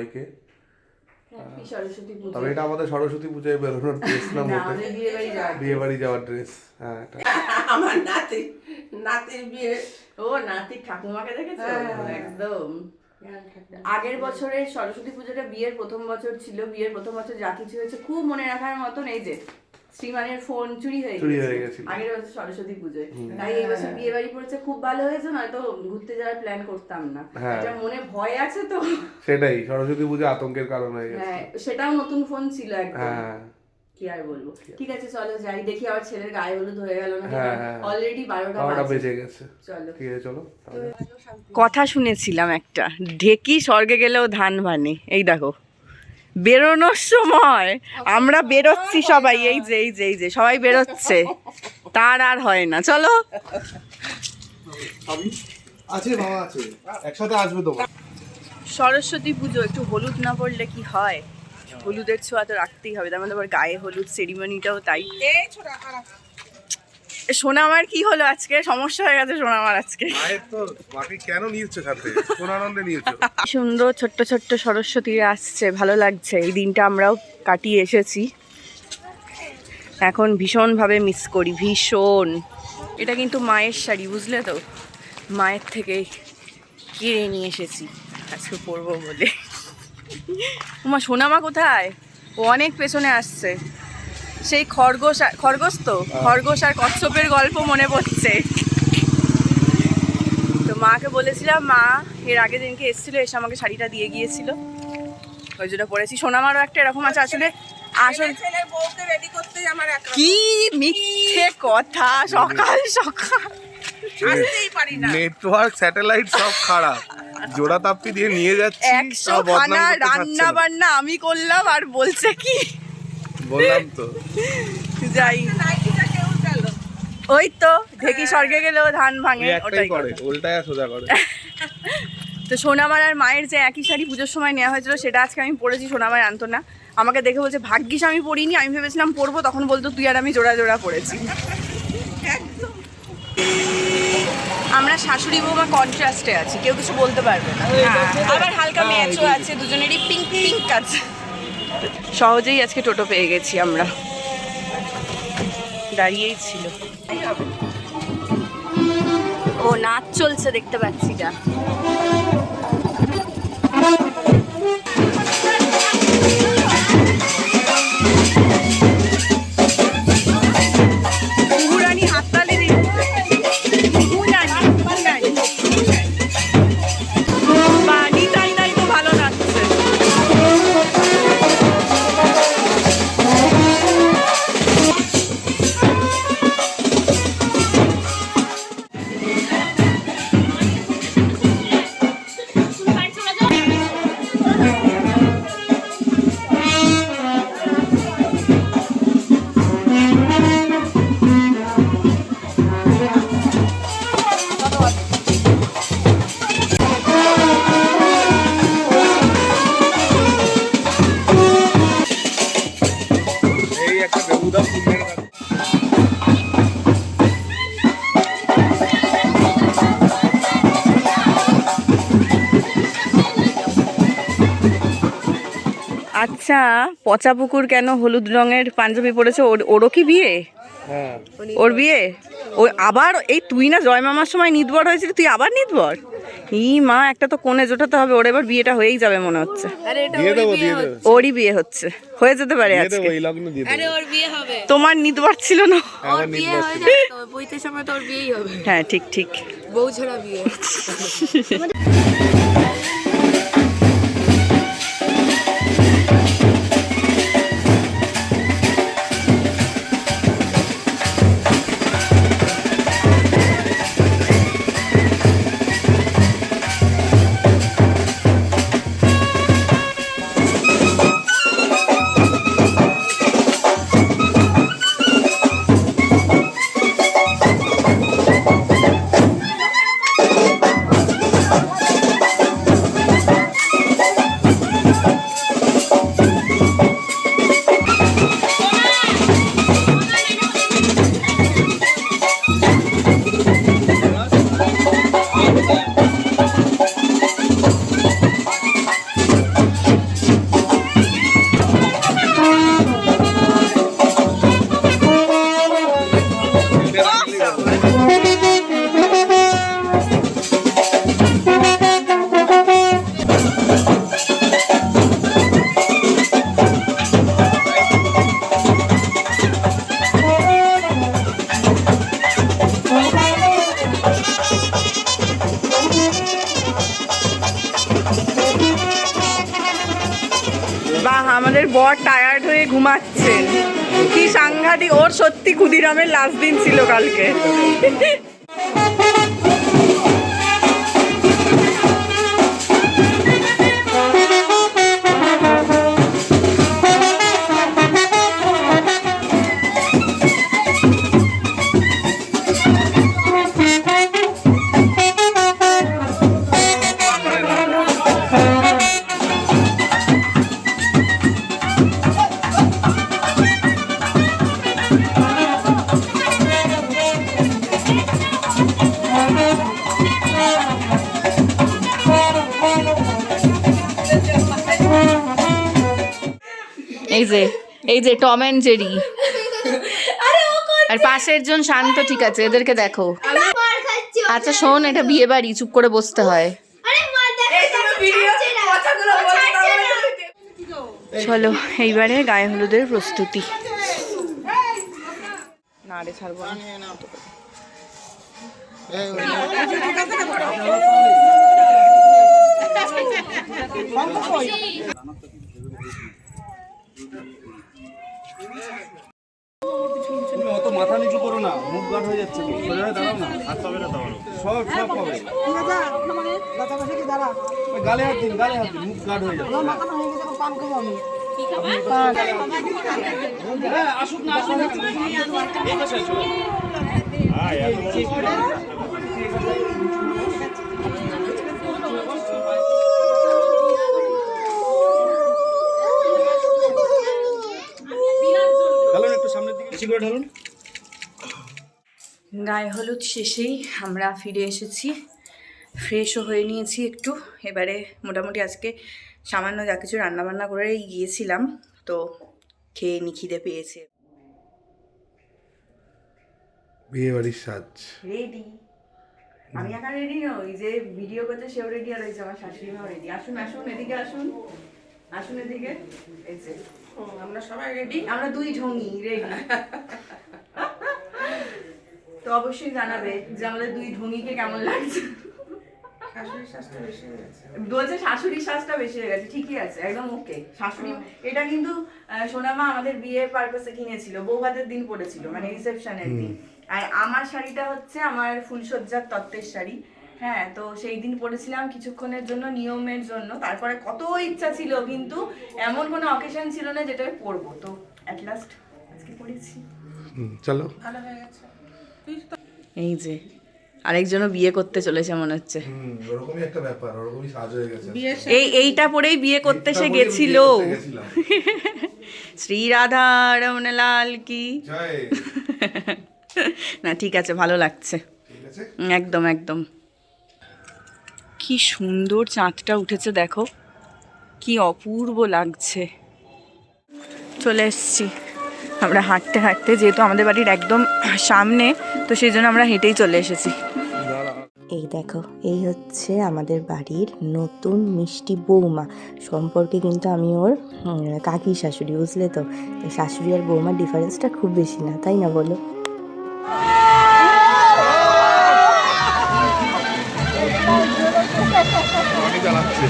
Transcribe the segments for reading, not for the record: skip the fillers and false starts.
সবাইকে। তবে এটা আমাদের সরস্বতী পূজায় বেরোনোর ড্রেস না, মোটে বিয়ে বাড়ি যাওয়ার ড্রেস। হ্যাঁ, আমার নাতির বিয়ে, ও নাতি ঠাকুমাকে দেখেছো? একদম আগের বছরের সরস্বতী পুজোটা বিয়ের প্রথম বছর ছিল। বিয়ের প্রথম বছর যা কিছু হয়েছে খুব মনে রাখার মতন, এই যে শ্রীমানের ফোন চুরি হয়ে গেছে আগের বছর সরস্বতী পুজোয়। তাই এই বছর বিয়ে বাড়ি পড়েছে, খুব ভালো হয়েছে, নয়তো ঘুরতে যাওয়ার প্ল্যান করতাম না। এটা মনে ভয় আছে তো, সেটাই সরস্বতী পুজো আতঙ্কের কারণ হয়ে গেছে। হ্যাঁ, সেটাও নতুন ফোন ছিল একদম। কি আর বলবো। ঠিক আছে চলো যাই, দেখি আবার ছেলের গায়ে হলুদ হয়ে গেল না, অলরেডি 12টা বেজে গেছে। চলো ঠিক আছে চলো। কথা শুনেছিলাম একটা, ঢেকি স্বর্গে গেলেও ধান ভানে। এই দেখো বেরোনোর সময় আমরা বেরোচ্ছি সবাই, এই যে সবাই বেরোচ্ছে, তার আর হয় না। চলো আছে বাবা আছে, একসাথে আসবে তোমার। সরস্বতী পুজো একটু হলুদ না পড়লে কি হয়? হলুদের ছোঁয়া তো রাখতেই হবে, তার মধ্যে আবার গায়ে হলুদ সেরিমনিটাও তাই। সোনামার কি হলো আজকে? সমস্যা হয়ে গেছে সোনামার আজকে। কেন নিয়েছো সাথে? কোন আনন্দে নিয়েছো? সুন্দর ছোট্ট ছোট্ট সরস্বতীরা আসছে, ভালো লাগছে। এই দিনটা আমরাও কাটিয়ে এসেছি, এখন ভীষণভাবে মিস করি, ভীষণ। এটা কিন্তু মায়ের শাড়ি, বুঝলে তো, মায়ের থেকে কিনে নিয়ে এসেছি আজকে পরবো বলে। তোমার সোনামা কোথায়? ও অনেক পেছনে আসছে। সেই খরগোশ তো, খরগোশ আর কচ্ছপের গল্প মনে পড়ছে। তো মাকে বলেছিলাম, মা এর আগের দিনকে এসেছিলো, এসে আমাকে শাড়িটা দিয়ে গিয়েছিল, ওই জন্য পরেছি। সোনামারও একটা এরকম আছে। আসলে কি মিথ্যে কথা, সকাল সকাল নেটওয়ার্ক স্যাটেলাইট সব খারাপ, জোড়া তাপ্পি দিয়ে নিয়ে যাচ্ছি। 100 খানা রান্না বান্না আমি করলাম, আর বলছে কি, বললাম তো যাই। ওই তো ঢেকি স্বর্গে গেলেও ধান ভাঙে, ওটাই করে, উল্টায় সোজা করে। তো সোনামার আর মায়ের যে একই শাড়ি পুজোর সময় নেওয়া হয়েছিল, সেটা আজকে আমি পরেছি। সোনামার আনতো না, আমাকে দেখে বলছে ভাগ্যিস আমি পরিনি, আমি ভেবেছিলাম পরবো, তখন বলতো তুই আর আমি জোড়া জোড়া পরেছি। আমরা শাশুড়ি বৌমা কন্ট্রাস্টে আছি, কেউ কিছু বলতে পারবে না। আবার হালকা ম্যাচও আছে, দুজনেরই পিঙ্ক পিঙ্ক আছে। সহজেই আজকে টোটো পেয়ে গেছি আমরা, দাঁড়িয়েই ছিল। ও নাচ চলছে দেখতে পাচ্ছি, যা পুরানি হাততালি দিচ্ছে। বাড়ি তাই তাই তো ভালো নাচছে। আচ্ছা, পচা পুকুর কেন হলুদ রঙের পাঞ্জাবি পরেছে? ওরও কি বিয়ে? ওর বিয়ে? ওই আবার এই তুই না জয় মামার সময় নিদবর হয়েছিল, তুই আবার নিদবর? ই মা, একটা তো কোণে জোটাতে হবে, ওর এবার বিয়েটা হয়েই যাবে মনে হচ্ছে। ওরই বিয়ে হচ্ছে, হয়ে যেতে পারে আজকে। তোমার নিদবর ছিল না? হ্যাঁ ঠিক ঠিক, বউ ছাড়া বিয়ে। বর টায়ার্ড হয়ে ঘুমাচ্ছেন। কি সাংঘাতিক, ওর সত্যি ক্ষুদিরামের লাস্ট দিন ছিল কালকে। এই যে টম অ্যান্ড জেরি, আর পাশের জন শান্ত। ঠিক আছে, এদেরকে দেখো। আচ্ছা শোন, এটা বিয়ে বাড়ি, চুপ করে বসতে হয়। চলো এইবারে গায়ে হলুদের প্রস্তুতি। না রে, ছাড়বো না। তুমি অত মাথা নিচু করো না, মুখ গাঢ় হয়ে যাচ্ছে। সোজা হয়ে দাঁড়াও না, হাত পাবে না, দাঁড়াও সব পাবে। ওই গালে হাত দিন, গালে হাত দিন, মুখ গাঢ় হয়ে যাচ্ছে। হ্যাঁ, আসুক না, আসুক না। এই পাশে আসো। হ্যাঁ, এত বড় গায়ে হলুদ শেষেই আমরা ফিরে এসেছি, ফ্রেশও হয়ে নিয়েছি একটু। এবারে মোটামুটি আজকে সামান্য যা কিছু রান্নাবান্না করে গিয়েছিলাম, তো খেয়ে খিদে পেয়েছে। বিয়ে বাড়ির সাজ রেডি। আমি এখন রেডি নই, যে ভিডিও করতে সেও রেডি, আর ওই যে আমার শাশুড়ি মাও রেডি। আসুন আসুন, এদিকে আসুন, আসুন এদিকে। এই যে আমরা সবাই রেডি, আমরা দুই ঢঙি রেডি। তো অবশ্যই জানাবে যে আমাদের দুই ঢঙিকে কেমন লাগছে। শাশুড়ির শ্বাসটা বেশি হয়ে গেছে। বলছে শাশুড়ির শ্বাসটা বেশি হয়ে গেছে, ঠিকই আছে, একদম ওকে। শাশুড়ি এটা কিন্তু সোনামা আমাদের বিয়ের পারপাসে কিনেছিল, বৌভাতের দিন পড়েছিল, মানে রিসেপশনের দিন। আর আমার শাড়িটা হচ্ছে আমার ফুলসজ্জার তত্ত্বের শাড়ি। হ্যাঁ, তো সেই দিন পড়েছিলাম কিছুক্ষণের জন্য, নিয়মের জন্য। তারপরে কত ইচ্ছা ছিল, কিন্তু এমন কোনো অকেশন ছিল না যেটা আমি পরবো, তো অ্যাট লাস্ট আজকে পড়েছি। চলো। ভালো হয়ে গেছে। এই যে আরেকজনও বিয়ে করতে চলেছে মনে হচ্ছে। ওরকমই একটা ব্যাপার, ওরকমই সাজ হয়ে গেছে। এইটা পরেই বিয়ে করতে সে গেছিল। শ্রী রাধা রমন লাল কি জয়। না ঠিক আছে, ভালো লাগছে, ঠিক আছে, একদম একদম। কি সুন্দর চাঁদটা উঠেছে, দেখো কি অপূর্ব লাগছে। চলে এসছি আমরা হাঁটতে হাঁটতে, যেহেতু আমাদের বাড়ির একদম সামনে, তো সেই জন্য আমরা হেঁটেই চলে এসেছি। এই দেখো, এই হচ্ছে আমাদের বাড়ির নতুন মিষ্টি বৌমা। সম্পর্কে কিন্তু আমি ওর কাকি শাশুড়ি, বুঝলে তো। শাশুড়ি আর বৌমার ডিফারেন্সটা খুব বেশি না, তাই না বলো? চালাচ্ছে।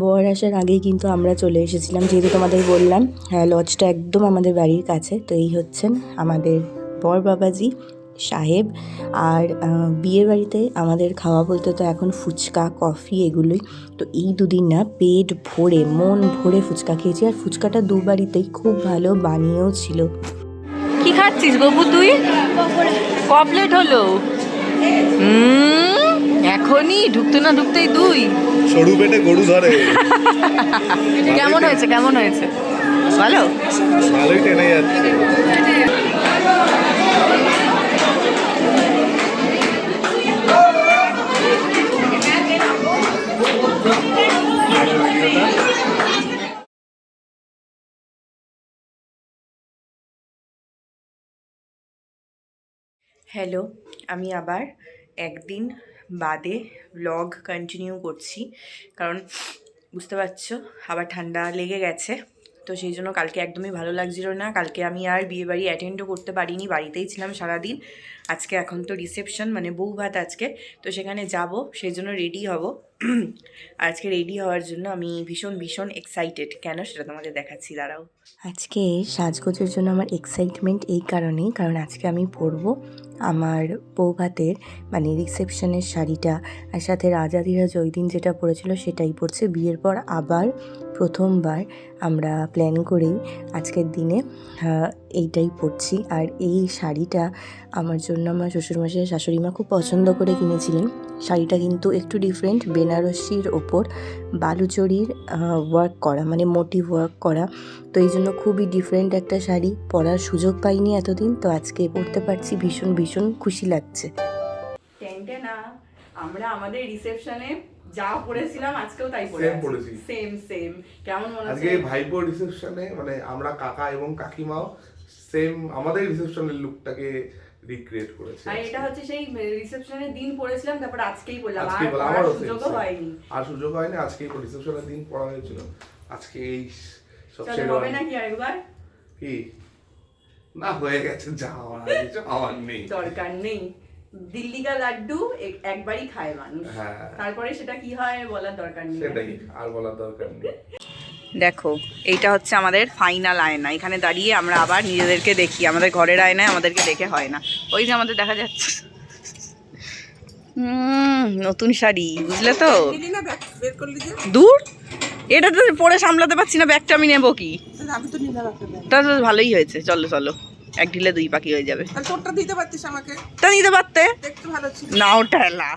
বর আসার আগেই কিন্তু আমরা চলে এসেছিলাম, যেহেতু তোমাদের বললাম লজটা একদম আমাদের বাড়ির কাছে। তো এই হচ্ছেন আমাদের বর বাবাজি সাহেব। আর বিয়ের বাড়িতে আমাদের খাওয়া বলতে তো এখন ফুচকা, কফি এগুলোই। তো এই দুদিন না পেট ভরে, মন ভরে ফুচকা খেয়েছি। আর ফুচকাটা দু বাড়িতেই খুব ভালো বানিয়েও ছিল। কি খাচ্ছিস বাবু তুই? কপলেট হলো। এখনই ঢুকতে না ঢুকতেই দুই। সরু পেটে গরু ধরে। কেমন হয়েছে, কেমন হয়েছে? ভালো, ভালোই টেনে যাচ্ছে। হ্যালো, আমি আবার একদিন বাদে ব্লগ কন্টিনিউ করছি, কারণ বুঝতে পারছো আবার ঠান্ডা লেগে গেছে। তো সেই জন্য কালকে একদমই ভালো লাগছিল না। কালকে আমি আর বিয়েবাড়ি অ্যাটেন্ডও করতে পারিনি, বাড়িতেই ছিলাম সারাদিন। আজকে এখন তো রিসেপশন, মানে বউ ভাত আজকে, তো সেখানে যাব, সেই জন্য রেডি হব। আজকে রেডি হওয়ার জন্য আমি ভীষণ ভীষণ এক্সাইটেড। কেন সেটা তোমাদের দেখাচ্ছি, দাঁড়াও। আজকে সাজগোজের জন্য আমার এক্সাইটমেন্ট এই কারণেই, কারণ আজকে আমি পরবো আমার বৌভাতের মানে রিসেপশনের শাড়িটা, আর সাথে রাজাধিরাজ ওই দিন যেটা পরেছিল সেটাই পরছে। বিয়ের পর আবার প্রথমবার আমরা প্ল্যান করেই আজকের দিনে এইটাই পরছি। আর এই শাড়িটা আমার জন্য আমার শ্বশুরমশাই শাশুড়ি মা খুব পছন্দ করে কিনেছিলেন। শাড়িটা কিন্তু একটু ডিফারেন্ট, বেনারসির ওপর বালুচরির ওয়ার্ক করা, মানে মোটিভ ওয়ার্ক করা। তো এই জন্য খুবই ডিফারেন্ট একটা শাড়ি, পরার সুযোগ পাইনি এতদিন, তো আজকে পরতে পারছি, ভীষণ ভীষণ খুশি লাগছে। না, আমরা আমাদের রিসেপশনে যা পড়েছিলাম আজকেও তাই পড়েছি। সেম কেমন মনে হচ্ছে? আজকে ভাইপোর রিসেপশনে মানে আমরা কাকা এবং কাকিমাও সেম আমাদের রিসেপশনের লুকটাকে রিক্রিয়েট করেছে। আর এটা হচ্ছে সেই রিসেপশনের দিন পড়েছিলাম, তারপর আজকেই পড়লাম। আজকে বলা আর আমারও সুযোগও হয়নি। আর সুযোগ হয়নি, আজকেই রিসেপশনের দিন পড়া হয়েছিল। আজকে এই সবচেয়ে হবে নাকি আরেকবার? কি না হয়ে গেছে, যা আমার নেই, দরকার নেই। দিল্লি কা লাড্ডু একবারই খায় মানুষ, তারপরে সেটা কি হয় বলার দরকার নেই। সেটাই, আর বলার দরকার নেই। দেখো, এইটা হচ্ছে আমাদের ফাইনাল আয়না। এখানে দাঁড়িয়ে আমরা আবার নিজেদেরকে দেখি। আমাদের ঘরের আয়নায় আমাদেরকে দেখে হয় না। ওই যে আমাদের দেখা যাচ্ছে নতুন শাড়ি, বুঝলে তো? দূর, এটা তো পরে সামলাতে পারছি না, ব্যাগটা আমি নেবো কি? তা তো ভালোই হয়েছে, চলো চলো, এক ঢিলে দুই পাখি হয়ে যাবে। তোরটা দিতে পারতিস আমাকে, তা নিতে পারতে, দেখতে ভালো ছিল না ওটা না।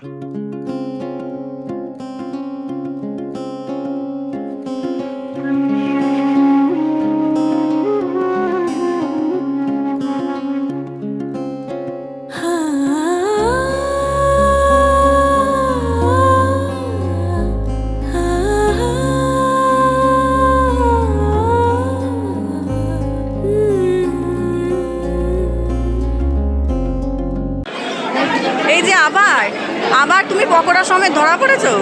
এই যে আবার আবার তুমি পকোড়া সমেত ধরা পড়েছো।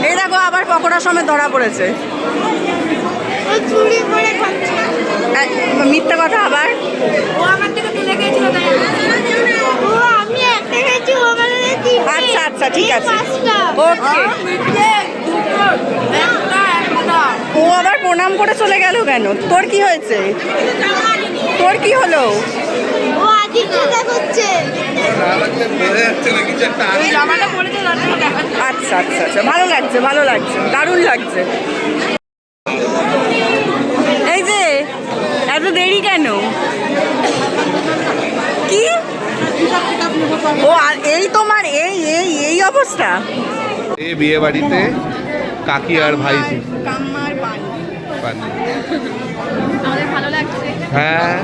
এই দেখো, আবার পকোড়া সমেত ধরা পড়েছে। মিথ্যা কথা আবার। ও আমার থেকে তুলে গেছিল, তাই আচ্ছা আচ্ছা, ঠিক আছে, ওকে। ও আবার প্রণাম করে চলে গেল কেন? তোর কি হয়েছে? তোর কি হলো? আচ্ছা আচ্ছা আচ্ছা, ভালো লাগছে, ভালো লাগছে, দারুণ লাগছে। এই যে এত দেরি কেন? কি ও এই তোমার এই এই এই অবস্থা? এই বিয়ে বাড়িতে কাকি আর ভাই কাম্মার পানি। আমাদের ভালো লাগছে। হ্যাঁ,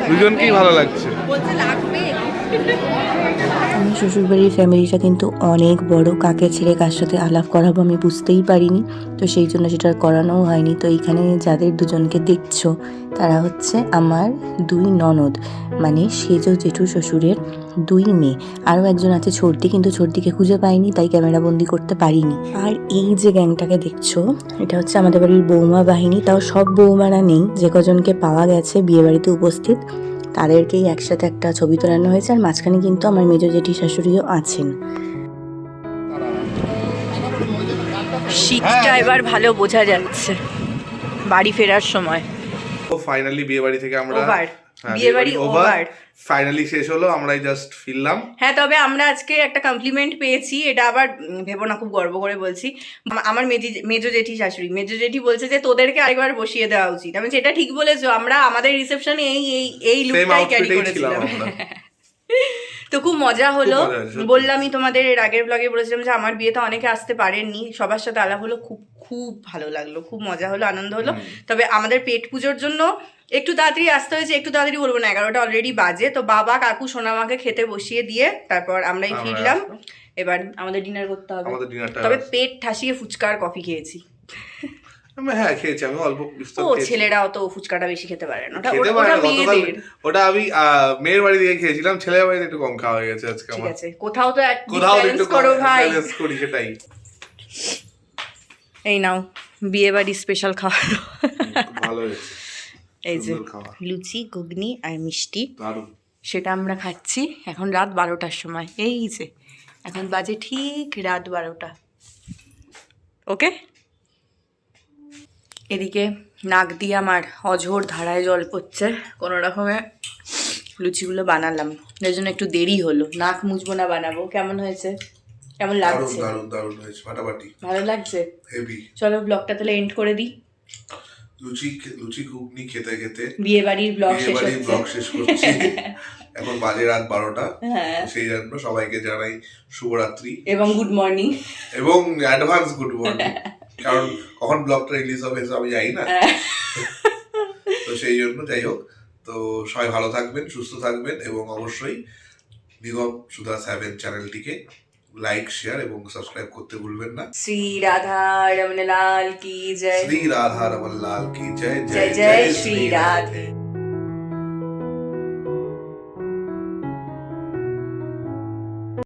দুজনকেই ভালো লাগছে। বলতে লাগবে। আমার শ্বশুরবাড়ির ফ্যামিলিটা কিন্তু অনেক বড়, কাকে ছেড়ে কার সাথে আলাপ করাবো আমি বুঝতেই পারিনি, তো সেই জন্য সেটা করানোও হয়নি। তো এইখানে যাদের দুজনকে দেখছো তারা হচ্ছে আমার দুই ননদ, মানে সেজ জেঠু শ্বশুরের দুই মেয়ে। আরও একজন আছে ছোটদি, কিন্তু ছোটদিকে খুঁজে পাইনি, তাই ক্যামেরাবন্দি করতে পারিনি। আর এই যে গ্যাংটাকে দেখছো, এটা হচ্ছে আমাদের বাড়ির বৌমা বাহিনী। তাও সব বৌমারা নেই, যে কজনকে পাওয়া গেছে বিয়ে বাড়িতে উপস্থিত তাদেরকেই একসাথে একটা ছবি তোলানো হয়েছে। আর মাঝখানে কিন্তু আমার মেজো জেঠি শাশুড়িও আছেন। শীতটা এবার ভালো বোঝা যাচ্ছে বাড়ি ফেরার সময়। ও ফাইনালি বিয়ে বাড়ি থেকে আমরা বিয়ে বাড়ি ওভার ফাইনালি শেষ হলো, আমরাই জাস্ট ফিরলাম। হ্যাঁ, তবে আমরা আজকে একটা কমপ্লিমেন্ট পেয়েছি, এটা আবার ভেবো না, খুব গর্ব করে বলছি। আমার মেজো জেঠি শাশুড়ি, মেজো জেঠি বলছে যে তোদেরকে আরেকবার বসিয়ে দেওয়া উচিত। আমি এটা ঠিক বলেছো, আমরা আমাদের রিসেপশনে এই এই এই লুকটাই ক্যারি করেছিলাম। তো খুব মজা হলো। বললামই তোমাদের এর আগের ব্লগে বলেছিলাম যে আমার বিয়েতে অনেকে আসতে পারেননি, সবার সাথে আলাপ হলো, খুব খুব ভালো লাগলো, খুব মজা হলো, আনন্দ হলো। তবে আমাদের পেট পুজোর জন্য একটু তাড়াতাড়ি আসতে হয়েছে, একটু তাড়াতাড়ি বলবো না, 11টা অলরেডি বাজে। তো বাবা কাকু সোনামাকে খেতে বসিয়ে দিয়ে তারপর আমরাই ফিরলাম। এবার আমাদের ডিনার করতে হবে, তবে পেট ঠাসিয়ে ফুচকা আর কফি খেয়েছি। হ্যাঁ খেয়েছি, আমি অল্প বিস্তর ও খেয়েছি। ছেলেরা অত ফুচকাটা বেশি খেতে পারে না, ওটা খেতে ওটা পারে ওটা না, গতকাল মেয়েদের। ওটা আমি মেয়ের বাড়ি থেকে খেয়েছিলাম, ছেলের বাড়িতে একটু কম খাওয়া হয়ে গেছে আজকে ঠিক আমার। আছে, কোথাও তো কোথাও ব্যালেন্স একটু করো ভাই। ব্যালেন্স করি, সেটাই। এই নাও বিয়ে বাড়ি স্পেশাল খাবার। ভালো হয়েছে, এই যে সুন্দর খাবার, লুচি ঘুগনি আর মিষ্টি, দারুণ। সেটা আমরা খাচ্ছি এখন রাত 12টার সময়। এই যে এখন বাজে ঠিক রাত 12টা। ওকে, এদিকে নাক দিয়ে আমার অঝোর ধারায় জল পড়ছে, কোনো রকমে লুচিগুলো বানালাম, এর জন্য একটু দেরি হলো। নাক মুছবো না বানাবো। কেমন হয়েছে, কেমন দারুণ লাগছে? দারুণ দারুণ হয়েছে, ফাটাফাটি, ভালো লাগছে। হেভি। চলো ব্লগটা তাহলে এন্ড করে দিই। লুচি ঘুগনি খেতে খেতে বিয়ে বাড়ির ব্লগ শেষ বিয়েবাড়ির হচ্ছে। ব্লগ শেষ করছি। এখন বাজে রাত 12টা। হ্যাঁ, সেই জন্য সবাইকে জানাই শুভরাত্রি এবং গুড মর্নিং। এবং অ্যাডভান্স গুড মর্নিং, কারণ কখন ব্লগটা রিলিজ হবে এসব আমি জানি না। তো সেই জন্য যাই হোক, তো সবাই ভালো থাকবেন, সুস্থ থাকবেন, এবং অবশ্যই নিগম সুধা 7 চ্যানেলটিকে লাইক, শেয়ার এবং সাবস্ক্রাইব করতে ভুলবেন না। শ্রী রাধা রমন লাল কি জয়। শ্রী রাধা রমন লাল কি জয়। জয় জয় শ্রী রাধে।